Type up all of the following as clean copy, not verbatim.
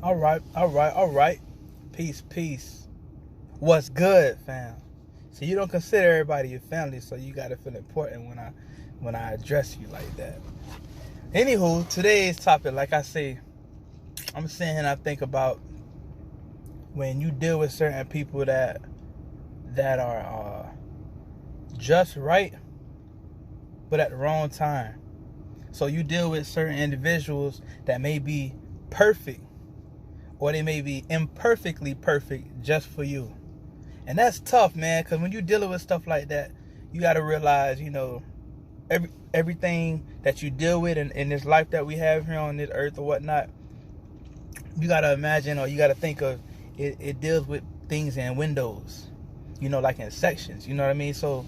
All right. Peace, peace. What's good, fam? So you don't consider everybody your family, so you gotta feel important when I address you like that. Anywho, today's topic, like I say, I'm sitting here and I think about when you deal with certain people that are just right, but at the wrong time. So you deal with certain individuals that may be perfect, or they may be imperfectly perfect just for you. And that's tough, man, because when you're dealing with stuff like that, you got to realize, everything that you deal with in this life that we have here on this earth or whatnot, you got to imagine, or you got to think of it deals with things in windows, like in sections, you know what I mean? So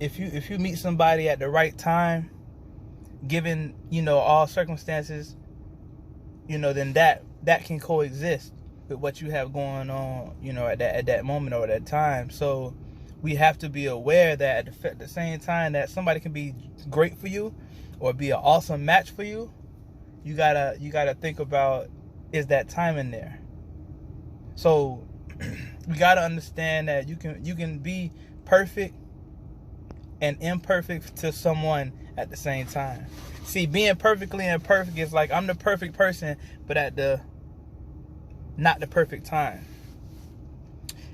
if you meet somebody at the right time, given, all circumstances, then that can coexist with what you have going on, at that moment or at that time. So we have to be aware that at the same time that somebody can be great for you or be an awesome match for you, you gotta think about, is that time in there? So we gotta understand that you can be perfect and imperfect to someone at the same time. See, being perfectly imperfect is like I'm the perfect person, but at not the perfect time.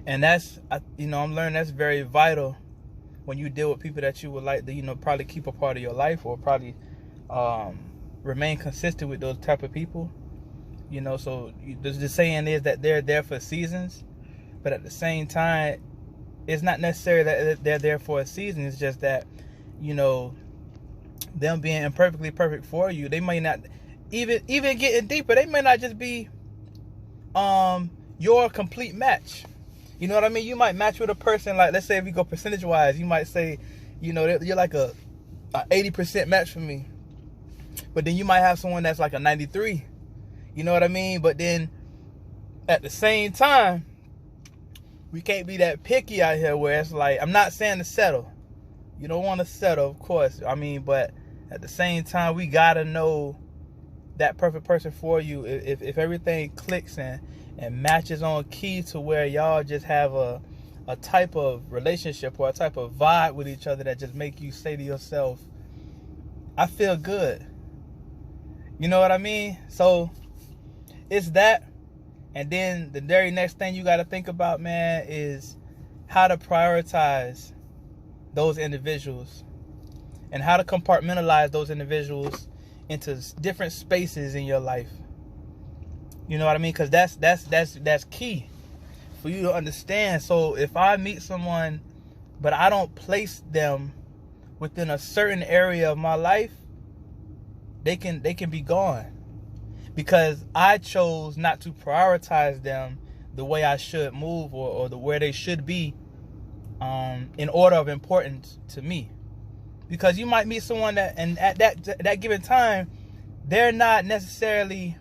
And that's, I'm learning that's very vital when you deal with people that you would like to, probably keep a part of your life, or probably remain consistent with those type of people. So the saying is that they're there for seasons, but at the same time, it's not necessarily that they're there for a season. It's just that, them being imperfectly perfect for you, they may not, even getting deeper, they may not just be your complete match. You know what I mean? You might match with a person, like, let's say if you go percentage wise, you might say, you're like a 80% match for me. But then you might have someone that's like a 93. You know what I mean? But then at the same time, we can't be that picky out here where it's like, I'm not saying to settle. You don't want to settle, of course. But at the same time, we got to know that perfect person for you. If everything clicks and matches on key to where y'all just have a type of relationship or a type of vibe with each other that just make you say to yourself, I feel good. You know what I mean? So it's that. And then the very next thing you got to think about, man, is how to prioritize those individuals and how to compartmentalize those individuals into different spaces in your life. You know what I mean? Because that's key for you to understand. So if I meet someone, but I don't place them within a certain area of my life, they can be gone. Because I chose not to prioritize them the way I should move, or the where they should be in order of importance to me. Because you might meet someone that, and at that given time, they're not necessarily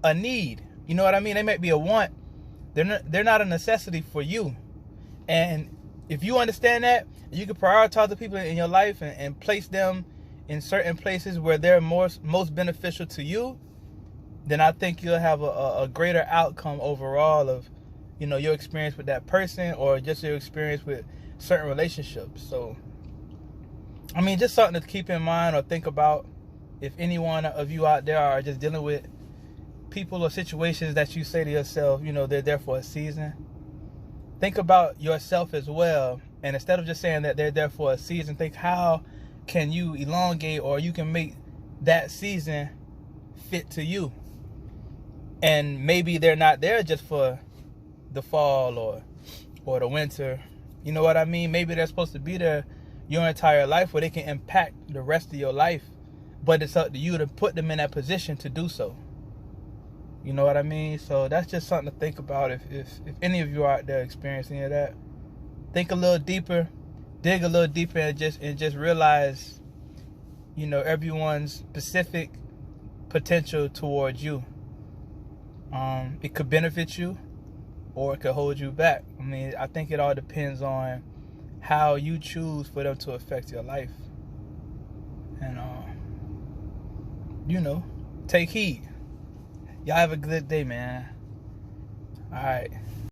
a need. You know what I mean? They might be a want. They're not a necessity for you. And if you understand that, you can prioritize the people in your life and place them in certain places where they're most beneficial to you, then I think you'll have a greater outcome overall of, your experience with that person, or just your experience with certain relationships. So, just something to keep in mind or think about if any one of you out there are just dealing with people or situations that you say to yourself, they're there for a season. Think about yourself as well. And instead of just saying that they're there for a season, think how can you elongate, or you can make that season fit to you. And maybe they're not there just for the fall or the winter. You know what I mean? Maybe they're supposed to be there your entire life, where they can impact the rest of your life. But it's up to you to put them in that position to do so. You know what I mean? So that's just something to think about. If any of you are out there experiencing any of that, think a little deeper, dig a little deeper, and just realize, everyone's specific potential towards you. It could benefit you, or it could hold you back. I think it all depends on how you choose for them to affect your life. And take heed. Y'all have a good day, man. All right.